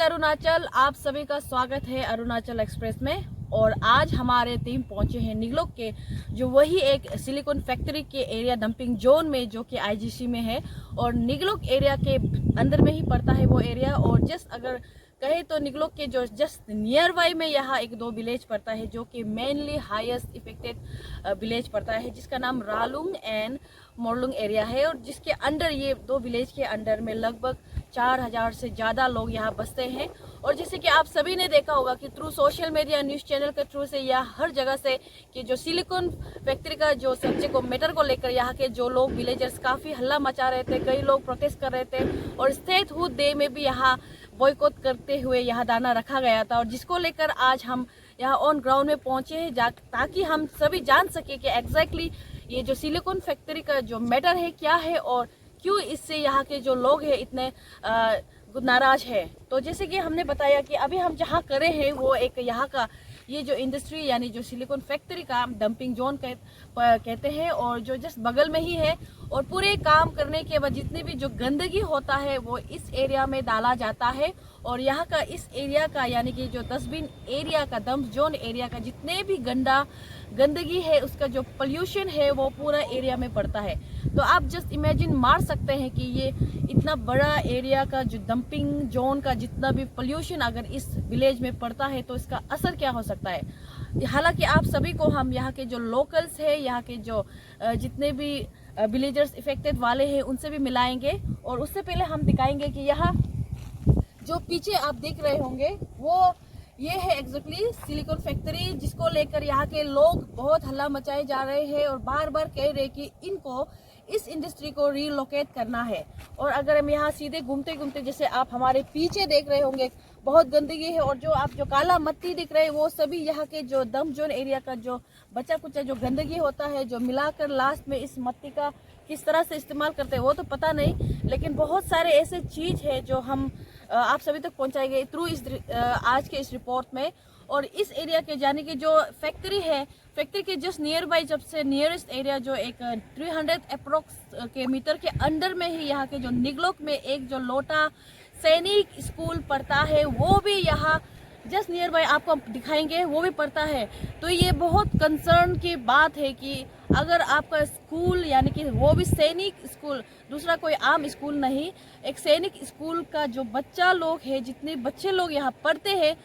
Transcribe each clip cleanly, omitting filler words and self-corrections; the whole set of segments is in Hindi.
अरुणाचल, आप सभी का स्वागत है अरुणाचल एक्सप्रेस में। और आज हमारे टीम पहुंचे हैं निगलोक के जो वही एक सिलिकॉन फैक्ट्री के एरिया डंपिंग जोन में जो कि आईजीसी में है और निगलोक एरिया के अंदर में ही पड़ता है वो एरिया। और जस्ट अगर कहे तो निगलोक के जो जस्ट नियर बाई में यहाँ एक दो विलेज पड़ता है जो कि मेनली हाईएस्ट इफेक्टेड विलेज पड़ता है जिसका नाम रालुंग एंड मोरलुंग एरिया है। और जिसके अंडर ये दो विलेज के अंडर में लगभग 4000 से ज़्यादा लोग यहाँ बसते हैं। और जैसे कि आप सभी ने देखा होगा कि through social media news channel के थ्रू से या हर जगह से कि जो सिलिकॉन फैक्ट्री का जो सब्जेक्ट को मैटर को लेकर यहाँ के जो लोग विलेजर्स काफ़ी हल्ला मचा रहे थे, कई लोग प्रोटेस्ट कर रहे थे और स्टेट हुड डे में भी यहाँ बॉयकॉट करते हुए यहाँ धरना रखा गया था। और जिसको लेकर आज हम यहाँ ऑन ग्राउंड में पहुँचे हैं ताकि हम सभी जान सके कि एग्जैक्टली ये जो सिलिकॉन फैक्ट्री का जो मैटर है क्या है और क्यों इससे यहाँ के जो लोग हैं इतने नाराज है। तो जैसे कि हमने बताया कि अभी हम जहाँ करे हैं वो एक यहाँ का ये जो इंडस्ट्री यानी जो सिलिकॉन फैक्ट्री का डंपिंग जोन कहते हैं और जो जस्ट बगल में ही है। और पूरे काम करने के बाद जितनी भी जो गंदगी होता है वो इस एरिया में डाला जाता है। और यहाँ का इस एरिया का यानी कि जो डस्टबिन एरिया का डंप जोन एरिया का जितने भी गंदगी है उसका जो पोल्यूशन है वो पूरा एरिया में पड़ता है। तो आप जस्ट इमेजिन मार सकते हैं कि ये इतना बड़ा एरिया का जो डंपिंग जोन का जितना भी पोल्यूशन अगर इस विलेज में पड़ता है तो इसका असर क्या हो सकता है। हालांकि आप सभी को हम यहाँ के जो लोकल्स है यहाँ के जो जितने भी विलेजर्स इफेक्टेड वाले हैं उनसे भी मिलाएंगे। और उससे पहले हम दिखाएंगे कि यहाँ जो पीछे आप देख रहे होंगे वो ये है एग्जैक्टली सिलिकॉन फैक्ट्री जिसको लेकर यहाँ के लोग बहुत हल्ला मचाए जा रहे हैं और बार बार कह रहे कि इनको इस इंडस्ट्री को रीलोकेट करना है। और अगर हम यहाँ सीधे घूमते घूमते जैसे आप हमारे पीछे देख रहे होंगे बहुत गंदगी है और जो आप जो काला मट्टी दिख रहे हैं वो सभी यहाँ के जो डंप जोन एरिया का जो बचा कुचा जो गंदगी होता है जो मिलाकर लास्ट में इस मट्टी का किस तरह से इस्तेमाल करते हैं वो तो पता नहीं, लेकिन बहुत सारे ऐसे चीज़ है जो हम आप सभी तक पहुँचाएंगे थ्रू इस आज के इस रिपोर्ट में। और इस एरिया के जाने की जो फैक्ट्री है फैक्ट्री के जस्ट नियर बाई जब से नियरेस्ट एरिया जो एक 300 अप्रोक्स के मीटर के अंडर में ही यहाँ के जो निगलोक में एक जो लोटा सैनिक स्कूल पढ़ता है वो भी यहाँ जस्ट नियर बाई आपको दिखाएंगे वो भी पढ़ता है। तो ये बहुत कंसर्न की बात है कि अगर आपका स्कूल यानी कि वो भी सैनिक स्कूल दूसरा कोई आम स्कूल नहीं एक सैनिक स्कूल का जो बच्चा लोग है जितने बच्चे लोग यहाँ पढ़ते हैं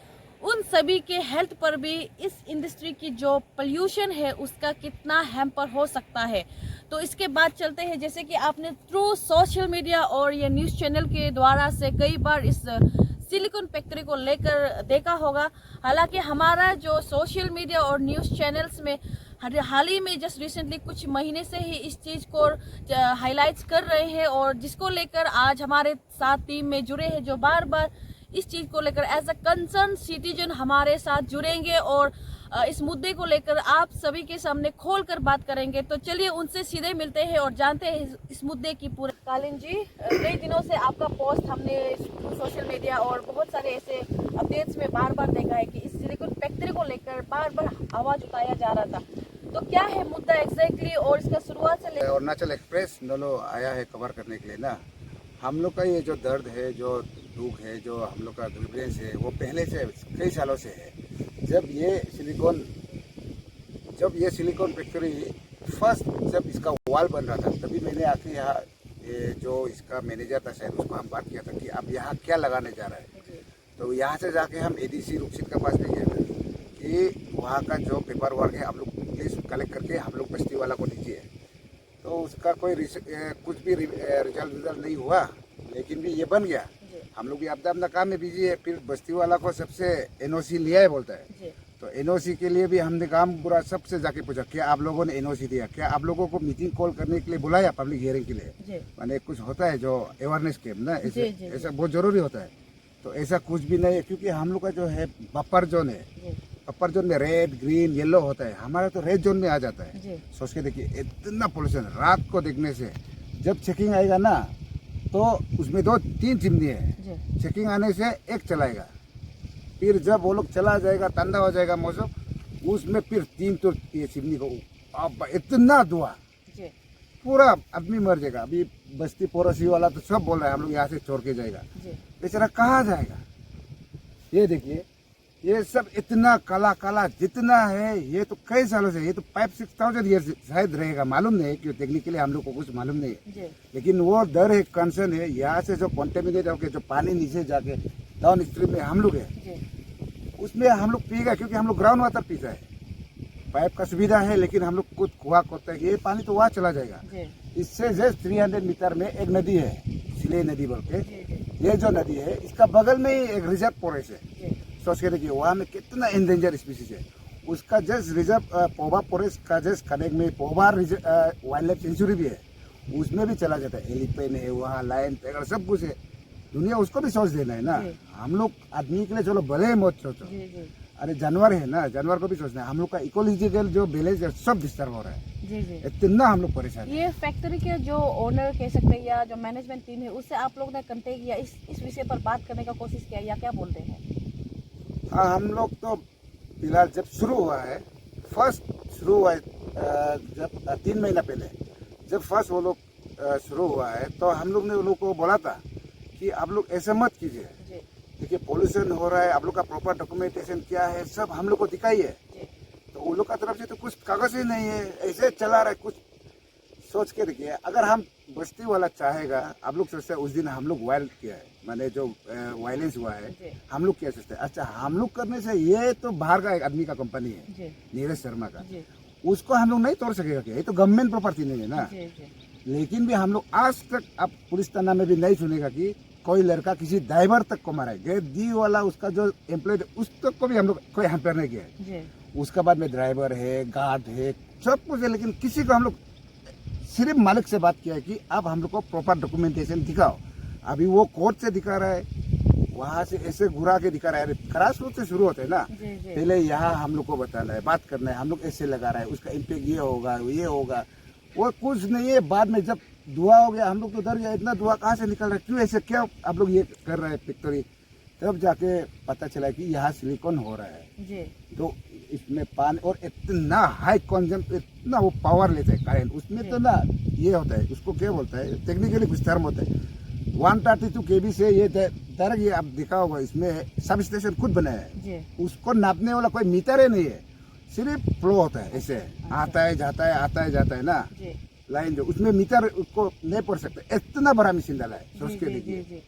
उन सभी के हेल्थ पर भी इस इंडस्ट्री की जो पोल्यूशन है उसका कितना हैम्पर हो सकता है। तो इसके बाद चलते हैं जैसे कि आपने थ्रू सोशल मीडिया और ये न्यूज़ चैनल के द्वारा से कई बार इस सिलिकॉन फैक्ट्री को लेकर देखा होगा। हालांकि हमारा जो सोशल मीडिया और न्यूज़ चैनल्स में हाल ही में जस्ट रिसेंटली कुछ महीने से ही इस चीज़ को हाईलाइट्स कर रहे हैं और जिसको लेकर आज हमारे साथ टीम में जुड़े हैं जो बार बार इस चीज़ को लेकर एज अ कंसर्न सिटीजन हमारे साथ जुड़ेंगे और इस मुद्दे को लेकर आप सभी के सामने खोलकर बात करेंगे। तो चलिए उनसे सीधे मिलते हैं और जानते हैं इस मुद्दे की पूरे। कालीन जी, कई दिनों से आपका पोस्ट हमने सोशल मीडिया और बहुत सारे ऐसे अपडेट्स में बार बार देखा है कि इस सिलिकॉन फैक्ट्री को लेकर बार बार आवाज़ उठाया जा रहा था। तो क्या है मुद्दा एग्जैक्टली और इसका शुरुआत से लेकर अरुणाचल एक्सप्रेस दोनों आया है कवर करने के लिए ना। हम लोग का ये जो दर्द है जो दुख है जो हम लोग का ग्रीवेंस है वो पहले से कई सालों से है। जब ये सिलिकॉन फैक्ट्री फर्स्ट जब इसका वॉल बन रहा था तभी मैंने आके यहाँ जो इसका मैनेजर था शायद उसको हम बात किया था कि आप यहाँ क्या लगाने जा रहे हैं। तो यहाँ से जाके हम एडीसी रुपसित के पास गए थे कि वहाँ का जो पेपर वर्क है आप लोग प्लीज़ कलेक्ट करके हम लोग बस्ती वाला को दीजिए। तो उसका कोई कुछ भी रिजल्ट नहीं हुआ, लेकिन भी ये बन गया। हम लोग भी अपना काम में बिजी है। फिर बस्ती वाला को सबसे एनओसी लिया है बोलता है। तो एनओसी के लिए भी हमने काम पूरा सबसे जाके पूछा क्या आप लोगों ने एनओसी दिया, क्या आप लोगों को मीटिंग कॉल करने के लिए बुलाया पब्लिक हियरिंग के लिए। माने कुछ होता है जो अवेयरनेस कैंप ना ऐसा बहुत जरूरी होता है। तो ऐसा कुछ भी नहीं है क्योंकि हम लोग का जो है बफर जोन है, बफर जोन में रेड ग्रीन येलो होता है, हमारा तो रेड जोन में आ जाता है। सोच के देखिए इतना पोल्यूशन रात को देखने से। जब चेकिंग आएगा ना तो उसमें 2-3 चिमनी है, चेकिंग आने से एक चलाएगा, फिर जब वो लोग चला जाएगा ठंडा हो जाएगा मौसम उसमें फिर 3 तो ये चिमनी को अब इतना धुआं पूरा आदमी मर जाएगा। अभी बस्ती पड़ोसी वाला तो सब बोल रहा है हम लोग यहाँ से छोड़ के जाएगा, बेचारा कहाँ जाएगा। ये देखिए, ये सब इतना काला काला जितना है, ये तो कई सालों से, ये तो 5-6,000 ईयर शायद रहेगा, मालूम नहीं क्यों, टेक्निकली हम लोग को कुछ मालूम नहीं है। जी लेकिन वो डर है, कंसर्न है, यहाँ से जो कॉन्टेमिनेट होकर जो पानी नीचे जाके डाउन स्ट्रीम में हम लोग है, जी उसमें हम लोग पिएगा, क्योंकि हम लोग ग्राउंड वाटर पीता है। पाइप का सुविधा है, लेकिन हम लोग खुद कुआ खोदते हैं, ये पानी तो वहाँ चला जाएगा। जी इससे जस्ट 300 मीटर में एक नदी है, सिले नदी बोल के। जी जी ये जो नदी है, इसका बगल में ही एक रिजर्व फॉरेस्ट है। जी सोच के देखिए, वहाँ में कितना एंडेंजर स्पीसीज है। उसका जस्ट रिजर्व पोवा फॉरेस्ट का जस्ट कनेक्ट में पोवा वाइल्ड लाइफ सेंचुरी भी है, उसमें भी चला जाता है। एलिफेंट है वहाँ, लायन, टाइगर, सब कुछ है। दुनिया उसको भी सोच देना है ना। जी। हम लोग आदमी के लिए चलो भले ही मौत सोचो, जी जी अरे जानवर है ना, जानवर को भी सोचना है। हम लोग का इकोलॉजिकल जो बैलेंस है सब डिस्टर्ब हो रहा है, जी जी। इतना हम लोग परेशान है। ये फैक्ट्री के जो ओनर कह सकते हैं या जो मैनेजमेंट टीम है, उससे आप लोग ने कंटेक्ट किया, इस विषय पर बात करने का कोशिश किया या क्या बोलते हैं? हाँ, हम लोग तो फिलहाल जब शुरू हुआ है, फर्स्ट शुरू हुआ है जब 3 महीना पहले जब फर्स्ट वो लोग शुरू हुआ है, तो हम लोग ने उन लोग को बोला था कि आप लोग ऐसा मत कीजिए। जी देखिए, पोल्यूशन हो रहा है, आप लोग का प्रॉपर डॉक्यूमेंटेशन क्या है सब हम लोग को दिखाइए। जी तो उन लोग का तरफ से तो कुछ कागज ही नहीं है, ऐसे चला रहा है कुछ। सोच के देखिए, अगर हम बस्ती वाला चाहेगा, आप लोग सोचते हैं उस दिन हम लोग वायलेंट किया है, माने जो वायलेंस हुआ है, जी हम लोग क्या सोचते हैं, अच्छा हम लोग करने से, ये तो बाहर का एक आदमी का कंपनी है, जी नीरज शर्मा का, जी उसको हम लोग नहीं तोड़ सकेगा क्या? ये तो गवर्नमेंट प्रॉपर्टी नहीं है ना। जी जी लेकिन भी हम लोग आज तक, अब पुलिस थाना में भी नहीं सुनेगा कि कोई लड़का किसी ड्राइवर तक को मारा है। गेट दी वाला उसका जो एम्प्लॉय, उस तक को भी हम लोग कोई हैम्पर नहीं किया है। जी उसके बाद में ड्राइवर है, गार्ड है, सब कुछ है, लेकिन किसी को हम लोग सिर्फ मालिक से बात किया है कि अब हम लोग को प्रॉपर डॉक्यूमेंटेशन दिखाओ। अभी वो कोर्ट से दिखा रहा है, वहाँ से ऐसे घुरा के दिखा रहा है। क्रास रोड से शुरू होते हैं ना, जी जी पहले यहाँ हम लोग को बताना है, बात करना है, हम लोग ऐसे लगा रहा है, उसका इम्पैक्ट ये होगा, ये होगा, वो कुछ नहीं है। बाद में जब धुआं हो गया, हम लोग तो डर गया, इतना धुआं कहाँ से निकल रहा है, क्यों ऐसे, क्या आप लोग ये कर रहे हैं फैक्ट्री, तब जाके पता चला कि यहाँ सिलिकॉन हो रहा है। जी तो इसमें पानी और इतना हाई कंजन, इतना वो पावर लेते हैं करंट, उसमें तो ना ये होता है, उसको क्या बोलता है, टेक्निकली कुछ टर्म होता है, 132 kV से ये डायरेक्ट, ये आप देखा होगा, इसमें सब स्टेशन खुद बनाया है। जी उसको नापने वाला कोई मीटर ही नहीं है, सिर्फ फ्लो होता है, ऐसे आता है जाता है, आता है जाता है ना, जी लाइन जो, उसमें मीटर उसको नहीं पढ़ सकते। इतना बड़ा मशीन डाला है, सोच के जी जी देखिए। जी।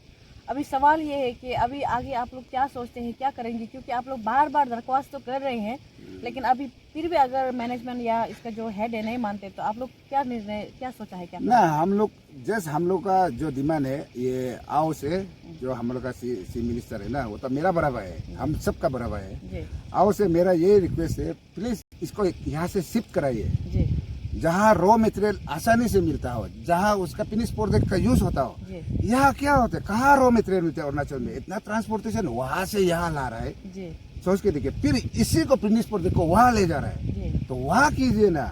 अभी सवाल ये है कि अभी आगे आप लोग क्या सोचते हैं, क्या करेंगे? क्योंकि आप लोग बार बार दरख्वास्त तो कर रहे हैं, लेकिन अभी फिर भी अगर मैनेजमेंट या इसका जो हेड है नहीं मानते, तो आप लोग क्या निर्णय, क्या सोचा है, क्या? ना, हम लोग जस्ट, हम लोग का जो डिमांड है, ये आओ से जो हम लोग का सी मिनिस्टर है ना, वो तो मेरा बराबर है, हम सबका बराबर है। जी आओ से मेरा ये रिक्वेस्ट है, प्लीज इसको यहाँ से शिफ्ट कराइए, जी जहाँ रॉ मटेरियल आसानी से मिलता हो, जहाँ उसका फिनिश प्रोडक्ट का यूज होता हो। जी यहाँ क्या होता है, कहाँ रॉ मटेरियल मिलता है अरुणाचल में, इतना ट्रांसपोर्टेशन वहाँ से यहाँ ला रहा है। जी सोच के देखिए, फिर इसी को फिनिश प्रोडक्ट को वहाँ ले जा रहा है, जी तो वहाँ कीजिए ना,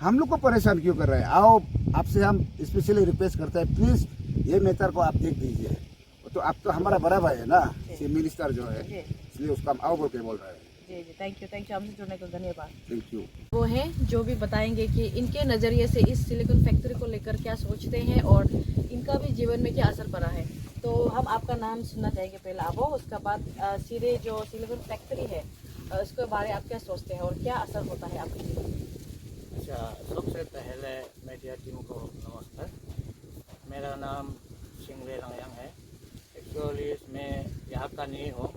हम लोग को परेशान क्यों कर रहे हैं? आओ, आपसे हम स्पेशली रिक्वेस्ट करते हैं, प्लीज ये मैटर को आप देख दीजिए। तो आप तो हमारा बराबर है ना, चीफ मिनिस्टर जो है, जी इसलिए उसका हम आओ बोल के बोल रहे हैं। जी जी। थैंक यू हमसे जुड़ने को धन्यवाद। Thank you. वो हैं जो भी बताएंगे कि इनके नज़रिए से इस सिलिकॉन फैक्ट्री को लेकर क्या सोचते हैं और इनका भी जीवन में क्या असर पड़ा है। तो हम आपका नाम सुनना चाहेंगे पहले आप, उसके बाद सीधे जो सिलिकॉन फैक्ट्री है उसके बारे में आप क्या सोचते हैं और क्या असर होता है आपके जीवन में? अच्छा, सबसे पहले मीडिया टीम को नमस्कार। मेरा नाम सिंगले रंगयांग है। एक्चुअली मैं यहाँ का नहीं हूँ,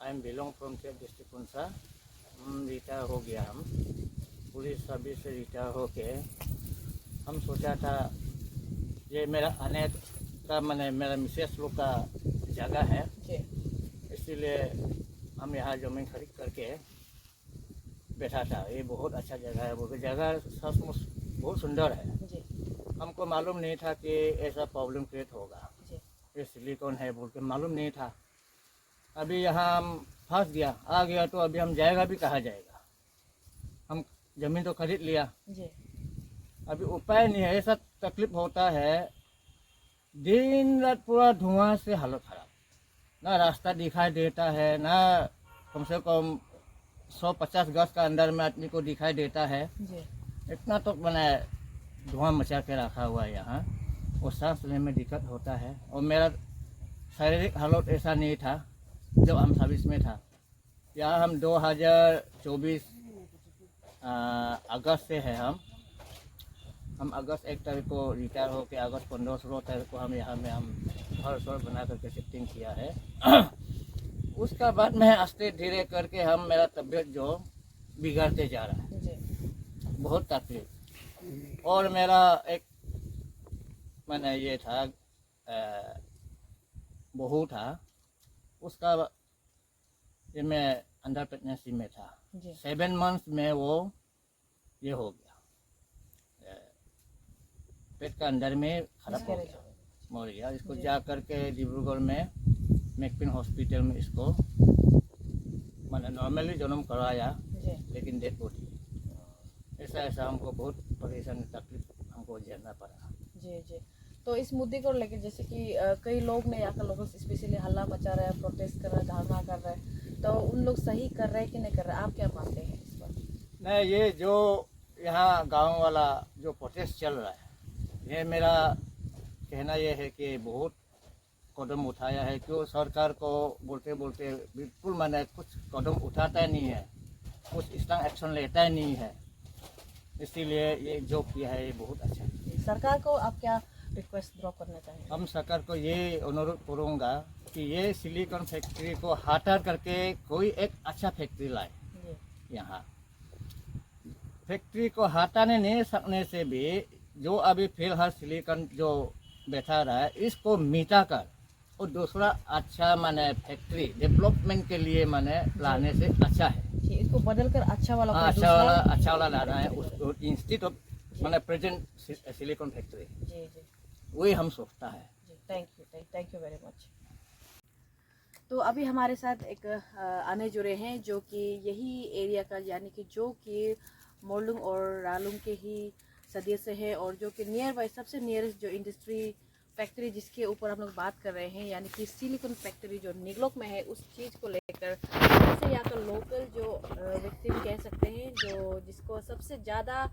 I am belong from Cape district पुंसा। हम रिटायर हो गया, हम पुलिस सर्विस से रिटायर हो के हम सोचा था ये मेरा आने का मैंने मेरा मिसेस लोग का जगह है, जी इसीलिए हम यहाँ ज़मीन खरीद करके बैठा था। ये बहुत अच्छा जगह है, वो जगह सचमुच बहुत सुंदर है। जी हमको मालूम नहीं था कि ऐसा प्रॉब्लम क्रिएट होगा, जी ये सिलिकॉन है बोल के मालूम नहीं था। अभी यहाँ हम फंस गया, आ गया, तो अभी हम जाएगा भी कहाँ जाएगा। हम ज़मीन तो खरीद लिया, जी अभी उपाय नहीं है। ऐसा तकलीफ होता है, दिन रात पूरा धुआं से हालत खराब, ना रास्ता दिखाई देता है, ना कम से कम 150 गज का अंदर में आदमी को दिखाई देता है। जी इतना तो मैंने धुआं मचा के रखा हुआ है यहाँ, और सांस लेने में दिक्कत होता है। और मेरा शारीरिक हालत ऐसा नहीं था, जब हम सर्विस में था। यहाँ हम 2024 अगस्त से है। हम अगस्त 1 तारीख को रिटायर होकर अगस्त 15-16 तारीख को हम यहाँ में हम घर शोर बना करके शिफ्टिंग किया है। उसका बाद में आस्ते धीरे करके मेरा तबीयत जो बिगड़ते जा रहा है, जी बहुत तकलीफ। और मेरा एक मैंने ये था बहू था, उसका ये मैं अंडर प्रेगनेंसी में था। जी 7 मंथ्स में वो ये हो गया, पेट का अंदर में खराब हो गया, मर गया। इसको जी। जा करके डिब्रूगढ़ में मैकपिन हॉस्पिटल में इसको मैंने नॉर्मली जन्म कराया, जी लेकिन डेड बॉडी। ऐसा हमको बहुत परेशानी तकलीफ हमको झेलना पड़ा। जी जी। तो इस मुद्दे को लेकर जैसे कि कई लोग ने यहाँ का लोगों स्पेशली हल्ला मचा रहे हैं, प्रोटेस्ट कर रहे हैं, धरना कर रहे हैं, तो उन लोग सही कर रहे हैं कि नहीं कर रहे हैं, आप क्या मानते हैं इस पर? नहीं, ये जो यहाँ गांव वाला जो प्रोटेस्ट चल रहा है, ये मेरा कहना ये है कि बहुत कदम उठाया है। क्यों सरकार को बोलते बोलते बिल्कुल मैंने कुछ कदम उठाता ही नहीं है, कुछ स्ट्रांग एक्शन लेता ही नहीं है। इसीलिए ये जो किया है ये बहुत अच्छा है। सरकार को आप क्या रिक्वेस्ट ड्रॉ करना चाहेंगे? हम सरकार को ये अनुरोध करूँगा कि ये सिलिकॉन फैक्ट्री को हटा करके कोई एक अच्छा फैक्ट्री लाए। जी यहाँ फैक्ट्री को हटाने नहीं सकने से भी जो अभी फिलहाल सिलिकॉन जो बैठा रहा है, इसको मिटा कर और दूसरा अच्छा माने फैक्ट्री डेवलपमेंट के लिए माने लाने से अच्छा है। जी, इसको बदल कर अच्छा वाला कोई अच्छा वाला लाना है उसको, इंस्टीट्यूट ऑफ माने प्रेजेंट सिलिकॉन फैक्ट्री, जी जी वही हम सोचता है। जी। Thank you very much. तो अभी हमारे साथ एक आने जुड़े हैं जो कि यही एरिया का यानी कि जो कि मोरलुंग और रालुंग के ही सदस्य है और जो कि नियर बाई सबसे नियरेस्ट जो इंडस्ट्री फैक्ट्री जिसके ऊपर हम लोग बात कर रहे हैं यानी कि सिलिकॉन फैक्ट्री जो निगलोक में है, उस चीज़ को लेकर जैसे या तो लोकल जो व्यक्ति कह सकते हैं जो जिसको सबसे ज़्यादा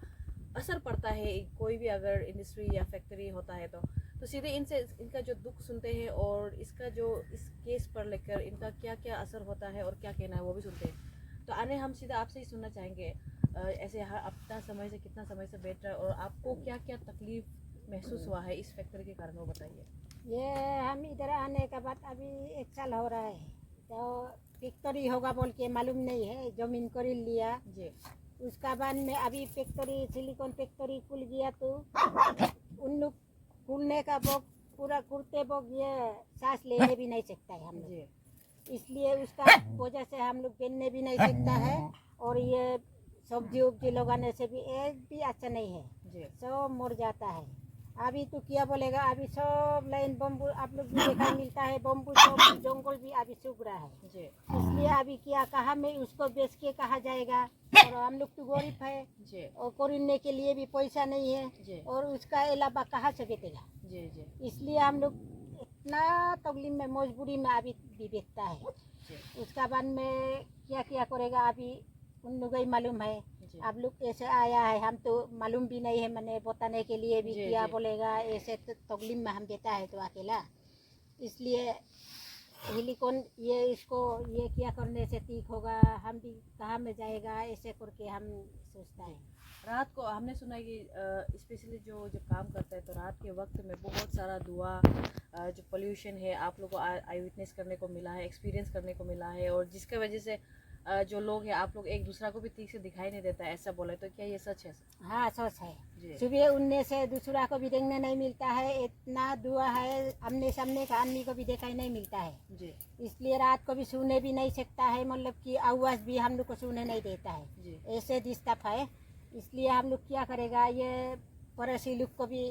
असर पड़ता है कोई भी अगर इंडस्ट्री या फैक्ट्री होता है तो सीधे इनसे इनका जो दुख सुनते हैं और इसका जो इस केस पर लेकर इनका क्या क्या असर होता है और क्या कहना है वो भी सुनते हैं। तो आने हम सीधा आपसे ही सुनना चाहेंगे ऐसे अपना समय से कितना समय से बैठ रहा है और आपको क्या क्या तकलीफ महसूस हुआ है इस फैक्ट्री के कारण, वो बताइए। ये हम इधर आने का बाद अभी 1 साल हो रहा है, तो फैक्ट्री होगा बोल के मालूम नहीं है, जमीन कर लिया जी उसका बाद में अभी फैक्ट्री सिलिकॉन फैक्ट्री खुल गया तो उन लोग खुलने का बोग पूरा कुर्ते बोग ये सांस लेने भी नहीं सकता है हम लोग, जी इसलिए उसका वजह से हम लोग पहनने भी नहीं सकता है और ये सब्जी उब्जी लगाने से भी एक भी अच्छा नहीं है, जी सब मर जाता है। अभी तो क्या बोलेगा, अभी सब लाइन बम्बू आप लोग भी देखा मिलता है, बम्बू सब जंगल भी अभी सूख रहा है, जी इसलिए अभी क्या कहाँ में उसको बेच के कहा जाएगा और हम लोग तो गरीब है जी और खरीदने के लिए भी पैसा नहीं है जी और उसका अलावा कहाँ से बेचेगा, जी जी इसलिए हम लोग इतना तकलीफ में मजबूरी में अभी भी बेचता है। उसका बाद में क्या क्या करेगा अभी उन लोग ही मालूम है, जी आप लोग ऐसे आया है हम तो मालूम भी नहीं है, मैंने बताने के लिए भी जी, क्या जी। बोलेगा ऐसे तो तकलीफ में हम देता है तो अकेला, इसलिए सिलिकॉन ये इसको ये क्या करने से ठीक होगा, हम भी कहाँ में जाएगा ऐसे करके हम सोचता है। रात को हमने सुना है कि स्पेशली जो काम करता है तो रात के वक्त में बहुत सारा धुआं जो पोल्यूशन है आप लोगों को आई विटनेस करने को मिला है, एक्सपीरियंस करने को मिला है और जिसके वजह से जो लोग हैं आप लोग एक दूसरा को भी ठीक से दिखाई नहीं देता है, ऐसा बोले तो क्या ये सच है? हाँ सच है, जी सुबह उड़ने से दूसरा को भी देखने नहीं मिलता है, इतना धुआं है आमने सामने का आदमी को भी दिखाई नहीं मिलता है, जी इसलिए रात को भी सोने भी नहीं सकता है, मतलब कि आवाज़ भी हम लोग को सुनने नहीं देता है, जी ऐसे डिस्टर्ब है। इसलिए हम लोग क्या करेगा, ये पड़ोसी लोग को भी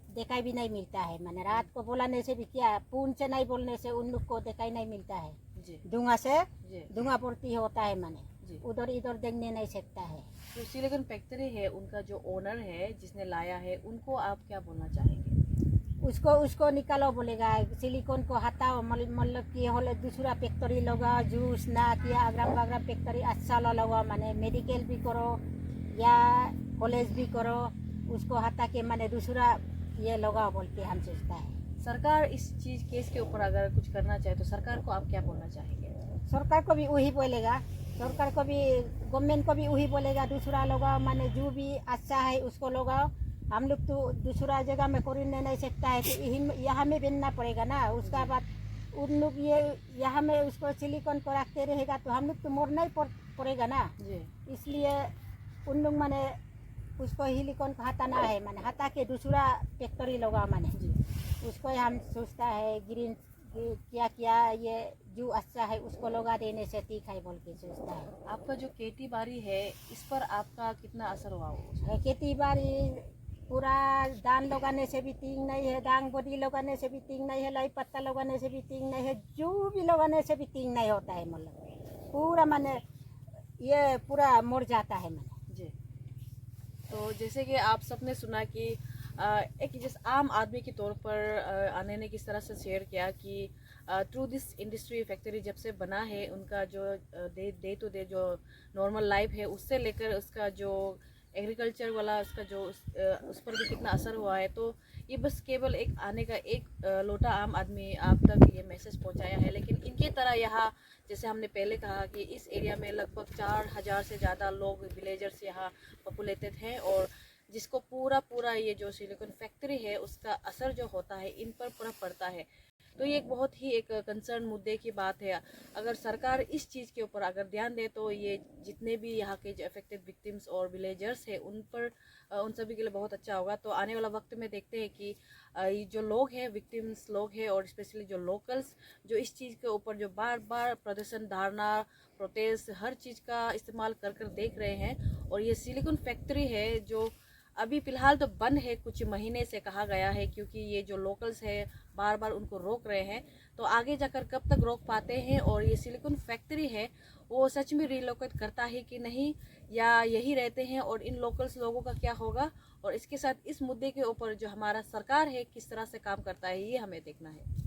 दिखाई भी नहीं मिलता है, मैंने रात को बोलाने से भी क्या पून से नहीं बोलने से उन लोग को दिखाई नहीं मिलता है, जी धुआं से जी धुआं पूर्ति होता है, मैंने जी। उधर इधर देखने नहीं सकता है। जो सिलिकॉन फैक्ट्री है उनका जो ओनर है जिसने लाया है उनको आप क्या बोलना चाहेंगे? उसको निकालो बोलेगा, सिलिकॉन को हटाओ, मतलब कि होले दूसरा फैक्ट्री लगाओ, जूस ना किया अग्राम बग्राम फैक्ट्री अच्छा लगाओ, माने मेडिकल भी करो या कॉलेज भी करो, उसको हटा के माने दूसरा ये लगाओ बोल के हम सोचता है। सरकार इस चीज केस के ऊपर अगर कुछ करना चाहे तो सरकार को आप क्या बोलना चाहेंगे? सरकार को भी वही बोलेगा, सरकार को भी, गवर्नमेंट को भी वही बोलेगा, दूसरा लगाओ, माने जो भी अच्छा है उसको लगाओ। हम लोग तो दूसरा जगह में खरीदने नहीं सकता है, तो यही यहाँ में बनना पड़ेगा ना। उसका बाद उन लोग ये यहाँ में उसको सिलिकॉन को रखते रहेगा तो हम लोग तो मरना ही पड़ेगा ना। जी इसलिए उन लोग माने उसको सिलिकॉन को हटाना है, माने हटा के दूसरा फैक्ट्री लगाओ, माने जी उसको हम सोचता है ग्रीन क्या क्या ये जो अच्छा है उसको लगा देने से ठीक है बोल के सोचता है। आपका जो खेती बाड़ी है इस पर आपका कितना असर हुआ हो? खेती बाड़ी पूरा धान लगाने से भी ठीक नहीं है, डांग बोदी लगाने से भी ठीक नहीं है, लाई पत्ता लगाने से भी ठीक नहीं है, जो भी लगाने से भी ठीक नहीं होता है। मतलब पूरा माने ये पूरा मर जाता है माने। जी तो जैसे कि आप सबने सुना कि एक जिस आम आदमी के तौर पर आने ने किस तरह से शेयर किया कि थ्रू दिस इंडस्ट्री फैक्ट्री जब से बना है उनका जो डे टू डे जो नॉर्मल लाइफ है उससे लेकर उसका जो एग्रीकल्चर वाला उसका जो उस पर भी कितना असर हुआ है। तो ये बस केवल एक आने का एक लोटा आम आदमी आप तक ये मैसेज पहुंचाया है, लेकिन इनकी तरह यहाँ जैसे हमने पहले कहा कि इस एरिया में लगभग 4000 से ज़्यादा लोग विलेजर्स यहाँ पॉपुलेटेड हैं और जिसको पूरा ये जो सिलिकॉन फैक्ट्री है उसका असर जो होता है इन पर पूरा पड़ता है। तो ये एक बहुत ही एक कंसर्न मुद्दे की बात है। अगर सरकार इस चीज़ के ऊपर अगर ध्यान दे तो ये जितने भी यहाँ के जो अफेक्टेड विक्टिम्स और विलेजर्स हैं उन पर उन सभी के लिए बहुत अच्छा होगा। तो आने वाला वक्त में देखते हैं कि ये जो लोग हैं विक्टिम्स लोग हैं और स्पेशली जो लोकल्स जो इस चीज़ के ऊपर जो बार बार प्रदर्शन धारणा प्रोटेस्ट हर चीज़ का इस्तेमाल कर देख रहे हैं। और ये सिलिकॉन फैक्ट्री है जो अभी फ़िलहाल तो बंद है, कुछ महीने से कहा गया है, क्योंकि ये जो लोकल्स है बार बार उनको रोक रहे हैं। तो आगे जाकर कब तक रोक पाते हैं और ये सिलिकॉन फैक्ट्री है वो सच में रिलोकेट करता है कि नहीं या यही रहते हैं और इन लोकल्स लोगों का क्या होगा। और इसके साथ इस मुद्दे के ऊपर जो हमारा सरकार है किस तरह से काम करता है ये हमें देखना है।